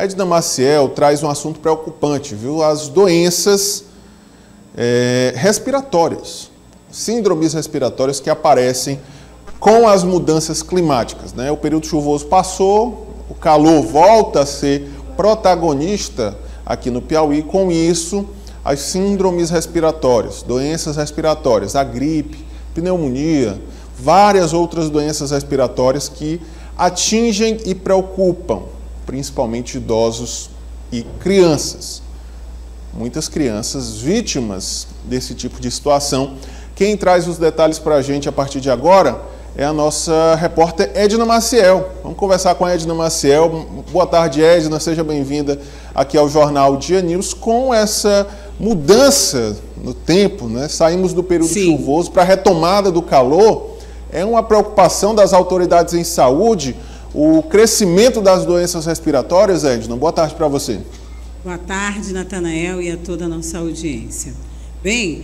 A Edna Maciel traz um assunto preocupante, viu? As doenças respiratórias, síndromes respiratórias que aparecem com as mudanças climáticas, né? O período chuvoso passou, o calor volta a ser protagonista aqui no Piauí. Com isso, as síndromes respiratórias, doenças respiratórias, a gripe, pneumonia, várias outras doenças respiratórias que atingem e preocupam, principalmente idosos e crianças. Muitas crianças vítimas desse tipo de situação. Quem traz os detalhes para a gente a partir de agora é a nossa repórter Edna Maciel. Vamos conversar com a Edna Maciel. Boa tarde, Edna. Seja bem-vinda aqui ao Jornal Dia News. Com essa mudança no tempo, né? Saímos do período chuvoso para a retomada do calor. É uma preocupação das autoridades em saúde o crescimento das doenças respiratórias, Edna. Boa tarde para você. Boa tarde, Natanael, e a toda a nossa audiência. Bem,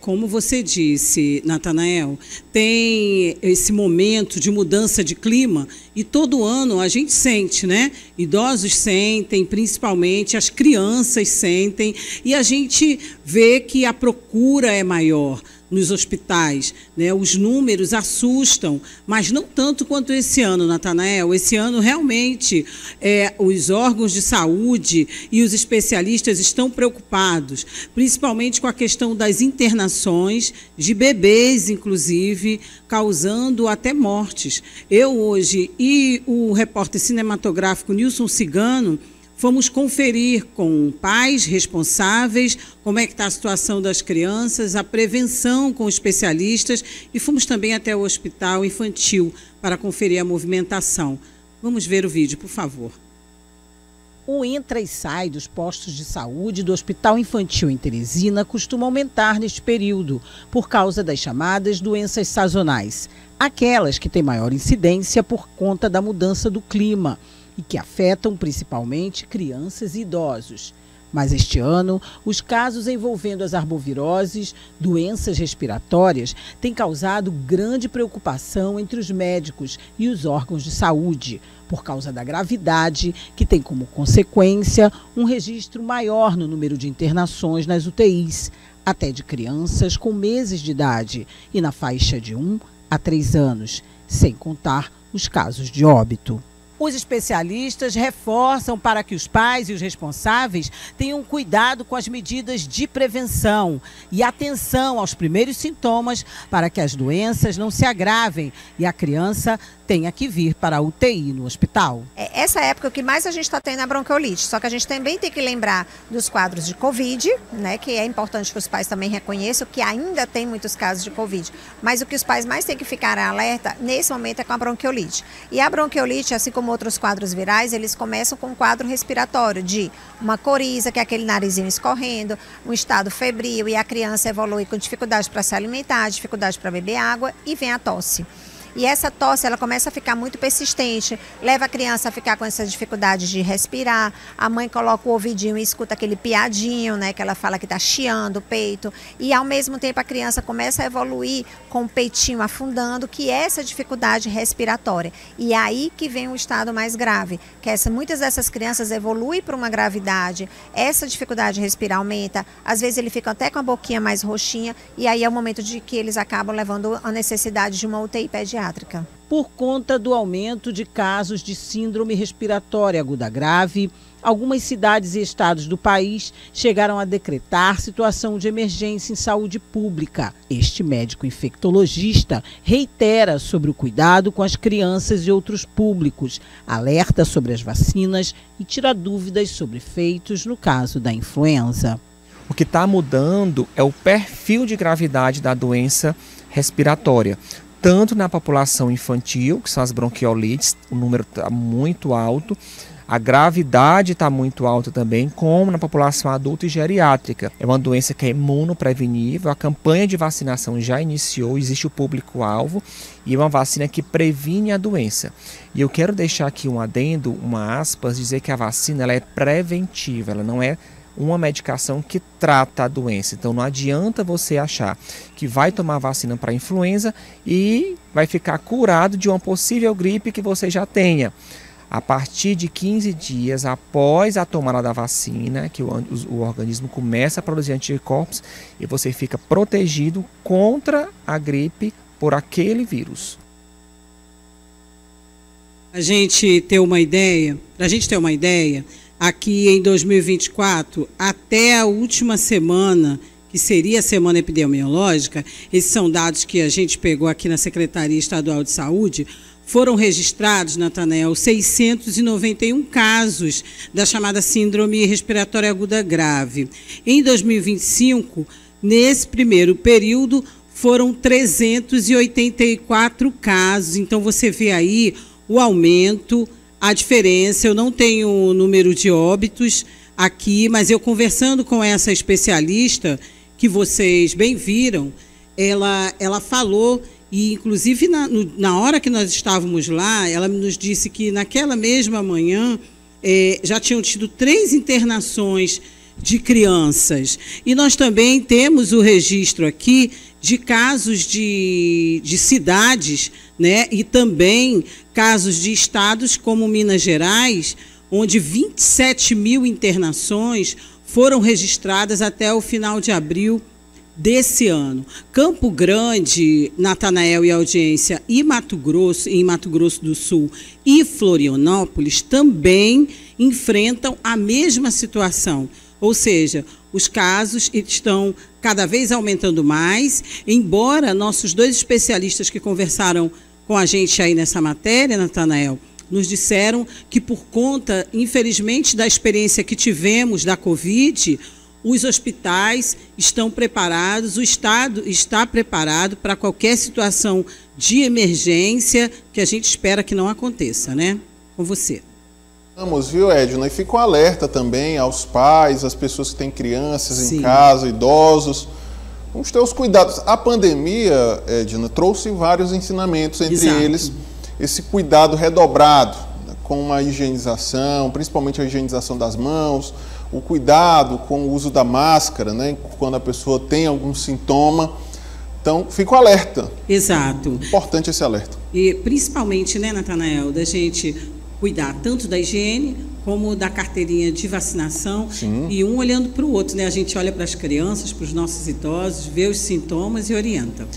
como você disse, Natanael, tem esse momento de mudança de clima e todo ano a gente sente, né? Idosos sentem, principalmente as crianças sentem, e a gente vê que a procura é maior nos hospitais, né? Os números assustam, mas não tanto quanto esse ano, Natanael. Esse ano, realmente, os órgãos de saúde e os especialistas estão preocupados, principalmente com a questão das internações de bebês, inclusive, causando até mortes. Eu hoje e o repórter cinematográfico Nilson Cigano fomos conferir com pais responsáveis como é que está a situação das crianças, a prevenção com especialistas, e fomos também até o hospital infantil para conferir a movimentação. Vamos ver o vídeo, por favor. O entra e sai dos postos de saúde do Hospital Infantil em Teresina costuma aumentar neste período, por causa das chamadas doenças sazonais, aquelas que têm maior incidência por conta da mudança do clima e que afetam principalmente crianças e idosos. Mas este ano, os casos envolvendo as arboviroses, doenças respiratórias, têm causado grande preocupação entre os médicos e os órgãos de saúde, por causa da gravidade, que tem como consequência um registro maior no número de internações nas UTIs, até de crianças com meses de idade e na faixa de 1 a 3 anos, sem contar os casos de óbito. Os especialistas reforçam para que os pais e os responsáveis tenham cuidado com as medidas de prevenção e atenção aos primeiros sintomas para que as doenças não se agravem e a criança tenha que vir para a UTI no hospital. Essa época o que mais a gente está tendo é a bronquiolite, só que a gente também tem que lembrar dos quadros de Covid, né, que é importante que os pais também reconheçam que ainda tem muitos casos de Covid, mas o que os pais mais têm que ficar alerta nesse momento é com a bronquiolite. E a bronquiolite, assim como outros quadros virais, eles começam com um quadro respiratório de uma coriza, que é aquele narizinho escorrendo, um estado febril, e a criança evolui com dificuldade para se alimentar, dificuldade para beber água, e vem a tosse. E essa tosse, ela começa a ficar muito persistente, leva a criança a ficar com essa dificuldade de respirar, a mãe coloca o ouvidinho e escuta aquele piadinho, né, que ela fala que está chiando o peito, e ao mesmo tempo a criança começa a evoluir com o peitinho afundando, que é essa dificuldade respiratória. E é aí que vem o estado mais grave, que muitas dessas crianças evoluem para uma gravidade, essa dificuldade de respirar aumenta, às vezes ele fica até com a boquinha mais roxinha, e aí é o momento de que eles acabam levando a necessidade de uma UTI pediátrica. Por conta do aumento de casos de síndrome respiratória aguda grave, algumas cidades e estados do país chegaram a decretar situação de emergência em saúde pública. Este médico infectologista reitera sobre o cuidado com as crianças e outros públicos, alerta sobre as vacinas e tira dúvidas sobre efeitos no caso da influenza. O que está mudando é o perfil de gravidade da doença respiratória. Tanto na população infantil, que são as bronquiolites, o número está muito alto, a gravidade está muito alta também, como na população adulta e geriátrica. É uma doença que é imunoprevenível, a campanha de vacinação já iniciou, existe o público-alvo e é uma vacina que previne a doença. E eu quero deixar aqui um adendo, uma aspas, dizer que a vacina ela é preventiva, ela não é uma medicação que trata a doença. Então não adianta você achar que vai tomar vacina para influenza e vai ficar curado de uma possível gripe que você já tenha. A partir de 15 dias após a tomada da vacina, que o organismo começa a produzir anticorpos e você fica protegido contra a gripe por aquele vírus. Para a gente ter uma ideia, aqui em 2024, até a última semana, que seria a semana epidemiológica, esses são dados que a gente pegou aqui na Secretaria Estadual de Saúde, foram registrados, Natanael, 691 casos da chamada síndrome respiratória aguda grave. Em 2025, nesse primeiro período, foram 384 casos. Então, você vê aí o aumento, a diferença. Eu não tenho o número de óbitos aqui, mas eu conversando com essa especialista, que vocês bem viram, ela falou, e inclusive na hora que nós estávamos lá, ela nos disse que naquela mesma manhã já tinham tido 3 internações de crianças. E nós também temos o registro aqui de casos de cidades, né, e também casos de estados como Minas Gerais, onde 27 mil internações foram registradas até o final de abril desse ano. Campo Grande, Natanael e audiência, e Mato Grosso do Sul e Florianópolis também enfrentam a mesma situação. Ou seja, os casos estão cada vez aumentando mais, embora nossos 2 especialistas que conversaram com a gente aí nessa matéria, Natanael, nos disseram que por conta, infelizmente, da experiência que tivemos da Covid, os hospitais estão preparados, o Estado está preparado para qualquer situação de emergência que a gente espera que não aconteça, né? Com você. Vamos, viu, Edna? E fica um alerta também aos pais, às pessoas que têm crianças Sim. em casa, idosos. Vamos ter os cuidados. A pandemia, Edna, trouxe vários ensinamentos, entre Exato. eles esse cuidado redobrado, né, com uma higienização, principalmente a higienização das mãos, o cuidado com o uso da máscara, né, quando a pessoa tem algum sintoma. Então, fica o alerta. Exato. Importante esse alerta. E principalmente, né, Natanael, da gente cuidar tanto da higiene como da carteirinha de vacinação. Sim. E um olhando para o outro, né? A gente olha para as crianças, para os nossos idosos, vê os sintomas e orienta.